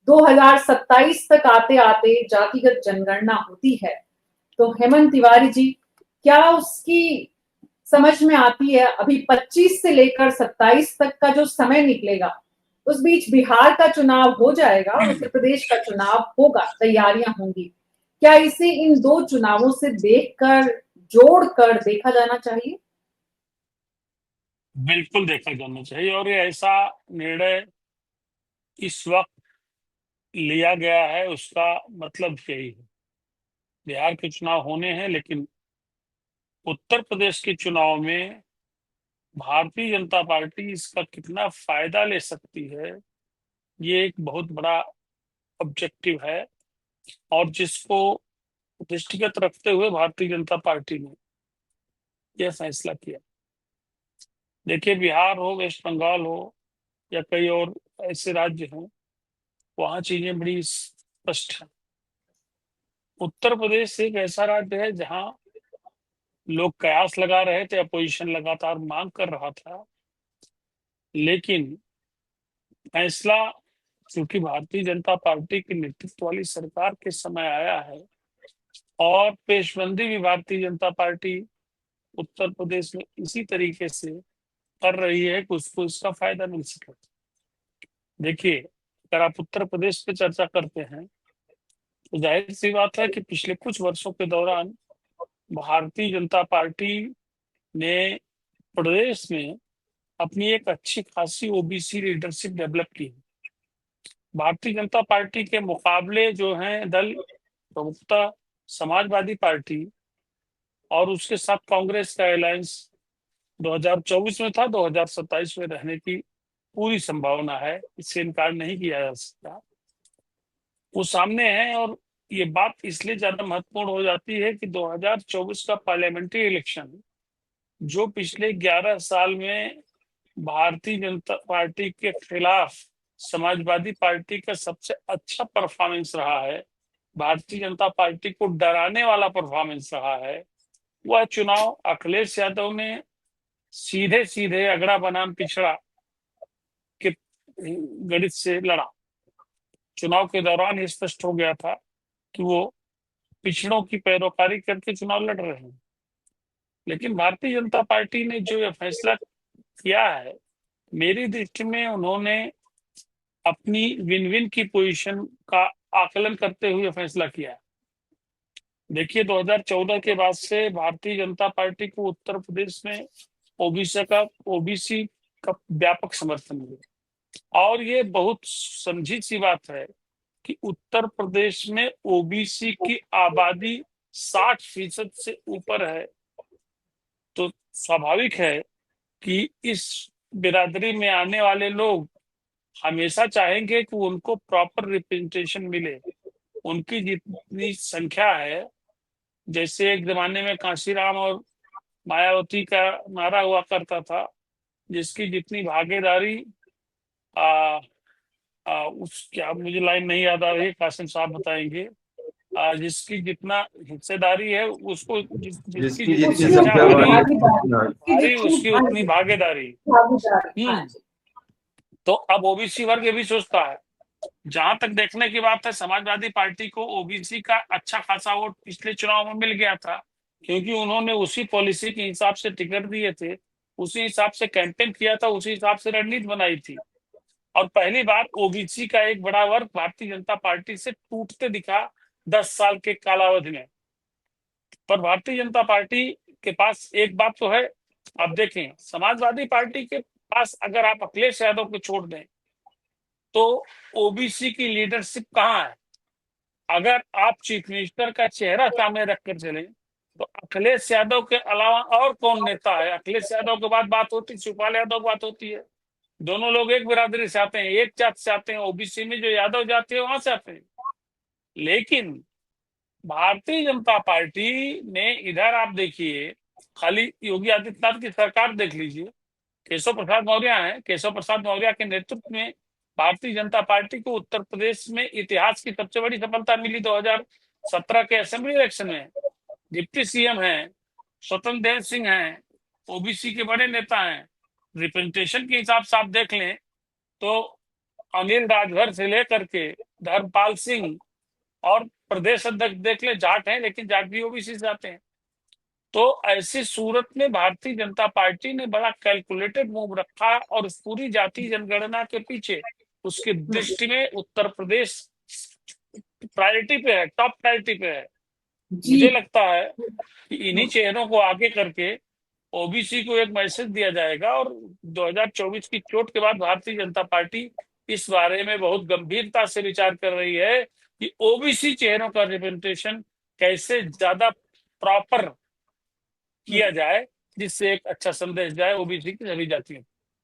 2027 तक आते आते जातिगत जनगणना होती है। तो हेमंत तिवारी जी, क्या उसकी समझ में आती है अभी 25 से लेकर 27 तक का जो समय निकलेगा, उस बीच बिहार का चुनाव हो जाएगा और उत्तर प्रदेश का चुनाव होगा, तैयारियां होंगी। क्या इसे इन दो चुनावों से देखकर, जोड़कर देखा जाना चाहिए? बिल्कुल देखा जाना चाहिए, और ये ऐसा निर्णय इस वक्त लिया गया है, उसका मतलब यही है। बिहार के चुनाव होने हैं, लेकिन उत्तर प्रदेश के चुनाव में भारतीय जनता पार्टी इसका कितना फायदा ले सकती है, ये एक बहुत बड़ा ऑब्जेक्टिव है, और जिसको दृष्टिगत रखते हुए भारतीय जनता पार्टी ने यह फैसला किया। देखिए, बिहार हो, वेस्ट बंगाल हो, या कई और ऐसे राज्य हैं, वहां चीजें बड़ी स्पष्ट है। उत्तर प्रदेश एक ऐसा राज्य है जहां लोग कयास लगा रहे थे, अपोजिशन लगातार मांग कर रहा था, लेकिन फैसला क्योंकि भारतीय जनता पार्टी के नेतृत्व वाली सरकार के समय आया है, और पेशबंदी भी भारतीय जनता पार्टी उत्तर प्रदेश में इसी तरीके से कर रही है कि उसको इसका फायदा मिल सके। देखिए, अगर आप उत्तर प्रदेश पे चर्चा करते हैं, तो जाहिर सी बात है कि पिछले कुछ वर्षों के दौरान भारतीय जनता पार्टी ने प्रदेश में अपनी एक अच्छी खासी ओबीसी लीडरशिप डेवलप की है। भारतीय जनता पार्टी के मुकाबले जो हैं दल, प्रमुखतः समाजवादी पार्टी, और उसके साथ कांग्रेस का अलायंस 2024 में था, 2027 में रहने की पूरी संभावना है, इससे इनकार नहीं किया जा सकता। वो सामने है, और ये बात इसलिए ज्यादा महत्वपूर्ण हो जाती है कि 2024 का पार्लियामेंट्री इलेक्शन, जो पिछले 11 साल में भारतीय जनता पार्टी के खिलाफ समाजवादी पार्टी का सबसे अच्छा परफॉर्मेंस रहा है, भारतीय जनता पार्टी को डराने वाला परफॉर्मेंस रहा है, वह चुनाव अखिलेश यादव ने सीधे सीधे अगड़ा बनाम पिछड़ा के गणित से लड़ा। चुनाव के दौरान ये स्पष्ट हो गया था कि वो पिछड़ों की पैरोकारी करके चुनाव लड़ रहे हैं। लेकिन भारतीय जनता पार्टी ने जो यह फैसला किया है, मेरी दृष्टि में उन्होंने अपनी विन विन की पोजीशन का आकलन करते हुए फैसला किया है। देखिए, 2014 के बाद से भारतीय जनता पार्टी को उत्तर प्रदेश में ओबीसी का व्यापक समर्थन मिला, और ये बहुत समझी सी बात है कि उत्तर प्रदेश में ओबीसी की आबादी 60% से ऊपर है, तो स्वाभाविक है कि इस बिरादरी में आने वाले लोग हमेशा चाहेंगे कि उनको प्रॉपर रिप्रेजेंटेशन मिले। उनकी जितनी संख्या है, जैसे एक जमाने में कांशीराम और मायावती का नारा हुआ करता था, जिसकी जितनी भागीदारी आ, उस क्या, मुझे लाइन नहीं याद आ रही, कासिम साहब बताएंगे। जिसकी जितना हिस्सेदारी है, उसको जिसकी जिसकी जितनी जितनी उसकी संख्या संख्या उतनी भारी भागीदारी, उसकी भारी जितनी उसकी उतनी भागीदारी। भागीदारी, हाँ हम्म जी। तो अब ओबीसी वर्ग ये भी सोचता है। जहां तक देखने की बात है, समाजवादी पार्टी को ओबीसी का अच्छा खासा वोट पिछले चुनाव में मिल गया था, क्योंकि उन्होंने उसी पॉलिसी के हिसाब से टिकट दिए थे, उसी हिसाब से कैंपेन किया था, उसी हिसाब से रणनीति बनाई थी। और पहली बार ओबीसी का एक बड़ा वर्ग भारतीय जनता पार्टी से टूटते दिखा 10 साल के कालावधि में। पर भारतीय जनता पार्टी के पास एक बात तो है, आप देखें, समाजवादी पार्टी के पास अगर आप अखिलेश यादव को छोड़ दें, तो ओबीसी की लीडरशिप कहाँ है? अगर आप चीफ मिनिस्टर का चेहरा सामने रखकर चले, तो अखिलेश यादव के अलावा और कौन नेता है? अखिलेश यादव के बाद बात होती, शिवपाल यादव की बात होती है। दोनों लोग एक बिरादरी से आते हैं, एक जात से आते हैं, ओबीसी में जो यादव जाति है वहां से आते हैं। लेकिन भारतीय जनता पार्टी ने इधर, आप देखिए, खाली योगी आदित्यनाथ की सरकार देख लीजिए, केशव प्रसाद मौर्य है, केशव प्रसाद मौर्य के नेतृत्व में भारतीय जनता पार्टी को उत्तर प्रदेश में इतिहास की सबसे बड़ी सफलता मिली 2017 के असेंबली इलेक्शन में। डिप्टी सीएम हैं, स्वतंत्र देव सिंह हैं, ओबीसी के बड़े नेता हैं। रिप्रेजेंटेशन के हिसाब से आप देख लें तो अनिल राजभर से लेकर के धर्मपाल सिंह, और प्रदेश अध्यक्ष देख ले जाट हैं, लेकिन जाट भी ओबीसी से आते हैं। तो ऐसी सूरत में भारतीय जनता पार्टी ने बड़ा कैलकुलेटेड मूव रखा, और उस पूरी जाति जनगणना के पीछे उसकी दृष्टि में उत्तर प्रदेश प्रायोरिटी पे है, टॉप प्रायोरिटी पे है। जी। मुझे लगता है कि इन्हीं चेहरों को आगे करके ओबीसी को एक मैसेज दिया जाएगा, और 2024 की चोट के बाद भारतीय जनता पार्टी इस बारे में बहुत गंभीरता से विचार कर रही है कि ओबीसी चेहरों का रिप्रेजेंटेशन कैसे ज्यादा प्रॉपर किया जाए, जिससे एक अच्छा संदेश जाए ओबीसी की सभी जातियों को।